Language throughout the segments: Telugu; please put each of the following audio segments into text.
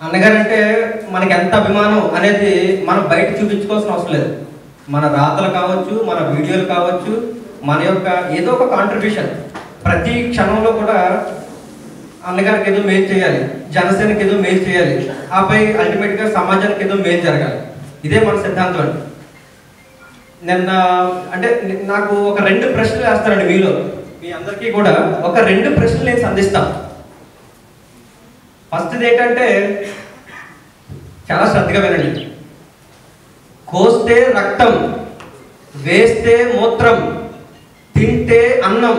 అన్నగారు అంటే మనకి ఎంత అభిమానం అనేది మనం బయట చూపించుకోవాల్సిన అవసరం లేదు. మన రాతలు కావచ్చు, మన వీడియోలు కావచ్చు, మన యొక్క ఏదో ఒక కాంట్రిబ్యూషన్ ప్రతి క్షణంలో కూడా అన్నగారికి ఏదో మేలు చేయాలి, జనసేనకి ఏదో మేలు చేయాలి, ఆపై అల్టిమేట్గా సమాజానికి ఏదో మేలు జరగాలి. ఇదే మన సిద్ధాంతం అండి. నిన్న అంటే నాకు ఒక 2 ప్రశ్నలు వేస్తానండి మీలో, మీ అందరికీ కూడా ఒక 2 ప్రశ్నలు నేను సంధిస్తాను. ఫస్ట్ది ఏంటంటే చాలా శ్రద్ధగా వినండి. కోస్తే రక్తం, వేస్తే మూత్రం, తింటే అన్నం,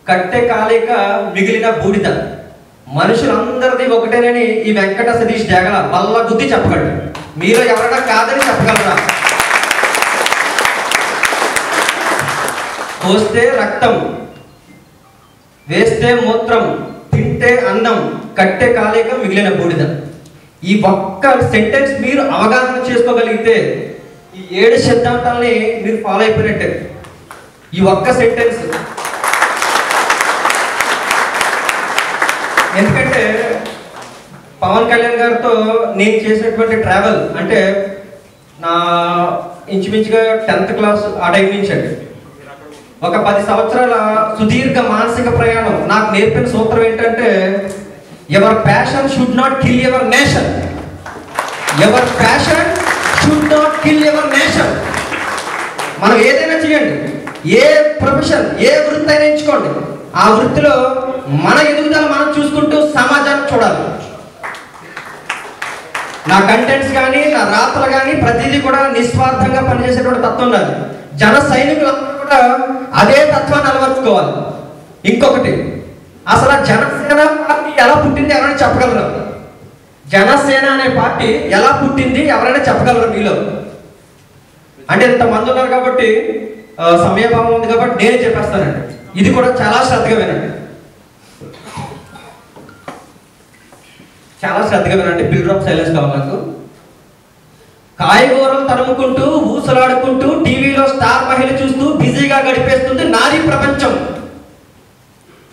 కట్టె కాలేక మిగిలిన బూడిద, మనుషులందరిది ఒకటేనని ఈ వెంకట సతీష్ జగల బల్ల గుద్ది చెప్పగలడు. మీరు ఎవరైనా కాదని చెప్పగలరా? కోస్తే రక్తం, వేస్తే మూత్రం, తింటే అన్నం, కట్టె కాలేక మిగిలిన బూడిద. ఈ ఒక్క సెంటెన్స్ మీరు అవగాహన చేసుకోగలిగితే ఈ 7 సిద్ధాంతాలని మీరు ఫాలో అయిపోయినట్టే. ఈ ఒక్క సెంటెన్స్. ఎందుకంటే పవన్ కళ్యాణ్ గారితో నేను చేసినటువంటి ట్రావెల్ అంటే నా ఇంచుమించుగా 10th క్లాస్ ఆ టైం నుంచి అండి, ఒక 10 సంవత్సరాల సుదీర్ఘ మానసిక ప్రయాణం నాకు నేర్పిన సూత్రం ఏంటంటే, ever passion should not kill your nation. Ever passion should not kill your nation. మనం ఏదైనా చేయండి, ఏ ప్రొఫెషన్, ఏ వృత్తి అయినా ఎంచుకోండి, ఆ వృత్తిలో మన ఎదుగుదల మనం చూసుకుంటూ సమాజాన్ని చూడాలి. నా కంటెంట్స్ కానీ, నా రాతలు కానీ ప్రతిదీ కూడా నిస్వార్థంగా పనిచేసేటువంటి తత్వం నాది. జన సైనికులందరూ కూడా అదే తత్వాన్ని అలవర్చుకోవాలి. ఇంకొకటి, అసలు జనసేన పార్టీ ఎలా పుట్టింది ఎవరైనా చెప్పగలరు? జనసేన అనే పార్టీ ఎలా పుట్టింది ఎవరైనా చెప్పగలరు మీలో? అంటే ఇంతమంది ఉన్నారు కాబట్టి సమయభావం ఉంది కాబట్టి నేనే చెప్పేస్తానండి. ఇది కూడా చాలా శ్రద్ధగా వినండి, చాలా శ్రద్ధగా వినండి. బిల్డర్ ఆఫ్ సైలెన్స్ కావాలి నాకు. కాయగూరలు తరుముకుంటూ, ఊసలాడుకుంటూ, టీవీలో స్టార్ మహిళ చూస్తూ బిజీగా గడిపేస్తుంది నారీ ప్రపంచం.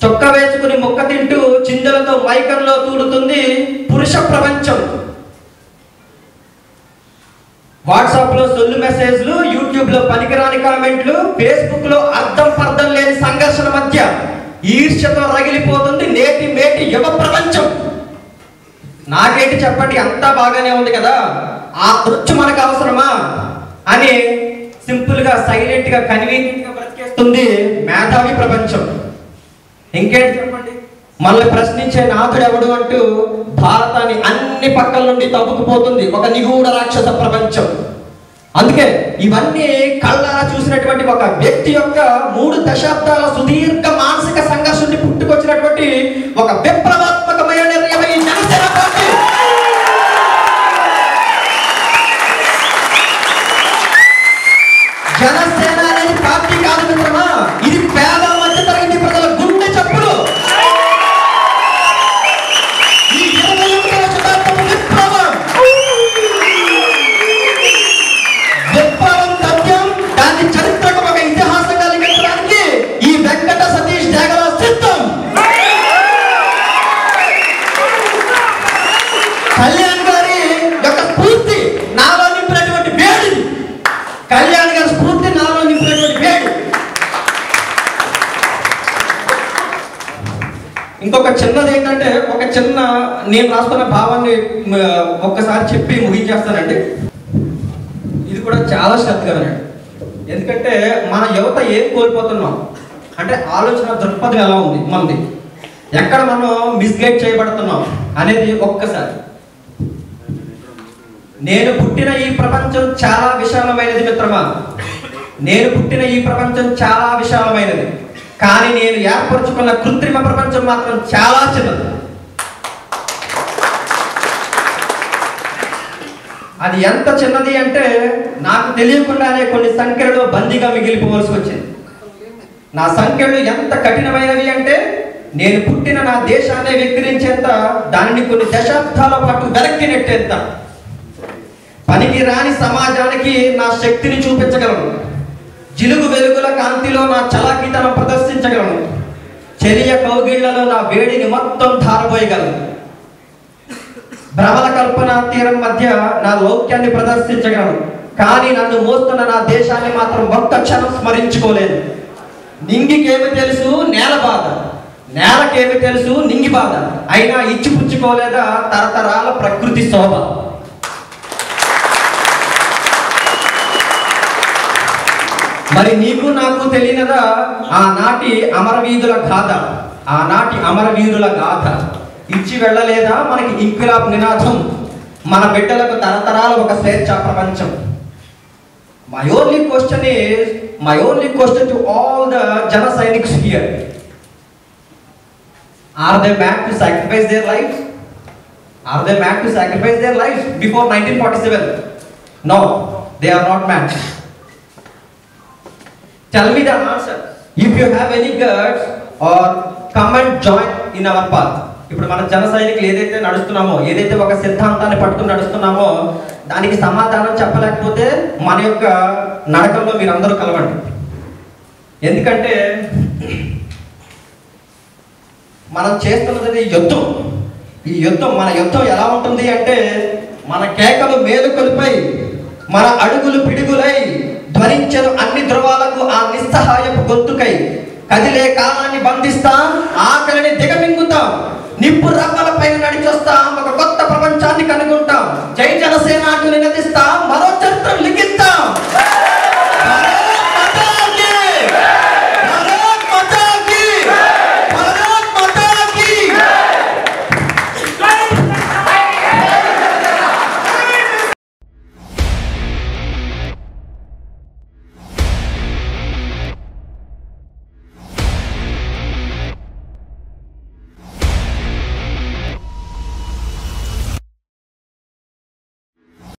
చొక్క వేసుకుని మొక్క తింటూ చిందలతో మైకంలో తూడుతుంది పురుష ప్రపంచం. వాట్సాప్ లో సొల్లు మెసేజ్లు, యూట్యూబ్ లో పనికిరాని కామెంట్లు, ఫేస్బుక్ లో అర్థం పర్థం లేని సంఘర్షణ మధ్య ఈర్ష్యతో రగిలిపోతుంది నేటి మేటి యువ ప్రపంచం. నాకేంటి చెప్పండి, అంతా బాగానే ఉంది కదా, ఆ దృష్టి మనకు అవసరమా అని సింపుల్ గా, సైలెంట్ గా, కన్వీనియంట్ గా బ్రతికేస్తుంది మేధావి ప్రపంచం. ఇంకేంటి చెప్పండి, మనల్ని ప్రశ్నించే నాథుడు ఎవడు అంటూ భారతాన్ని అన్ని పక్కల నుండి తవ్వుకుపోతుంది ఒక నిగూఢ రాక్షస ప్రపంచం. అందుకే ఇవన్నీ కళ్ళారా చూసినటువంటి ఒక వ్యక్తి యొక్క 3 దశాబ్దాల సుదీర్ఘ మానసిక సంఘర్షణ నుండి పుట్టుకొచ్చినటువంటి ఒక విప్లవాత్మకమైన నిర్ణయం ఈ జనసేన పార్టీ. జనసేన అనేది పార్టీ కాదు మిత్రమా, ఇది పేద మధ్య తరగతి ప్రజల గుండె చప్పుడు. ఈ 21వ శతాబ్దపు విప్లవం, విప్లవం సత్యం, దాన్ని చరిత్రకు ఒక ఇతిహాసంగా లిఖించడానికి ఈ వెంకట సతీష్ జగల సిద్ధం. కళ్యాణ్ గారి యొక్క స్ఫూర్తి నాలో నింపినటువంటి వేడి, కళ్యాణ్ గారి స్ఫూర్తి నాలో నింపినటువంటి వేడి. ఇంకొక చిన్నది ఏంటంటే, ఒక చిన్న నేను రాసుకున్న భావాన్ని ఒక్కసారి చెప్పి ముగించేస్తానండి. ఇది కూడా చాలా శ్రద్ధగా వినండి. ఎందుకంటే మన యువత ఏం కోల్పోతున్నాం అంటే, ఆలోచన దృక్పథం ఎలా ఉంది మనది, ఎక్కడ మనం మిస్గైడ్ చేయబడుతున్నాం అనేది ఒక్కసారి. నేను పుట్టిన ఈ ప్రపంచం చాలా విశాలమైనది మిత్రమా, నేను పుట్టిన ఈ ప్రపంచం చాలా విశాలమైనది, కానీ నేను ఏర్పరచుకున్న కృత్రిమ ప్రపంచం మాత్రం చాలా చిన్నది. అది ఎంత చిన్నది అంటే నాకు తెలియకుండానే కొన్ని సంఖ్యలలో బందీగా మిగిలిపోవలసి వచ్చింది. నా సంఖ్యలు ఎంత కఠినమైనవి అంటే, నేను పుట్టిన నా దేశాన్ని వెక్కిరించేంత, దానిని కొన్ని దశాబ్దాల పాటు వెనక్కి నెట్టేంత పనికి రాని సమాజానికి నా శక్తిని చూపించగలను. జిలుగు వెలుగుల కాంతిలో నా చలాకీతనం ప్రదర్శించగలను. చర్య కౌగిళ్లలో నా వేడిని మొత్తం ధారపోయగలను. భ్రమల కల్పన తీరం మధ్య నా లౌక్యాన్ని ప్రదర్శించగలను, కానీ నన్ను మోస్తున్న నా దేశాన్ని మాత్రం ఒక్క క్షణం స్మరించుకోలేదు. నింగికేమి తెలుసు నేల బాధ, నేలకేమి తెలుసు నింగి బాధ, అయినా ఇచ్చిపుచ్చుకోలేదా తరతరాల ప్రకృతి శోభ. మరి నీకు నాకు తెలియనదా ఆనాటి అమరవీరుల గాథ, ఆనాటి అమరవీరుల గాథ. ఇచ్చి వెళ్ళలేదా మనకి ఇంక్విలాబ్ నినాదం, మన బిడ్డలకు తరతరాల ఒక స్వేచ్ఛా ప్రపంచం. My only question to all the Jana Sainiks here: are they mad to sacrifice their lives? Are they mad to sacrifice their lives before 1947? No, they are not mad. Tell me the answer. If you have any guts, or come and join in our path. ఇప్పుడు మన జన సైనికులు ఏదైతే నడుస్తున్నామో, ఏదైతే ఒక సిద్ధాంతాన్ని పట్టుకుని నడుస్తున్నామో, దానికి సమాధానం చెప్పలేకపోతే మన యొక్క నడకల్లో మీరందరూ కలవండి. ఎందుకంటే మనం చేస్తున్నది యుద్ధం. ఈ యుద్ధం, మన యుద్ధం ఎలా ఉంటుంది అంటే, మన కేకలు మేలుకొలిపై, మన అడుగులు పిడుగులై ధ్వనించను అన్ని ధ్రువాలకు ఆ నిస్సహాయపు గొంతుకై, కదిలే కాలాన్ని బంధిస్తాం, ఆకలిని దిగమింగుతాం, నిప్పు రవ్వల పైన నడిచొస్తాం, ఒక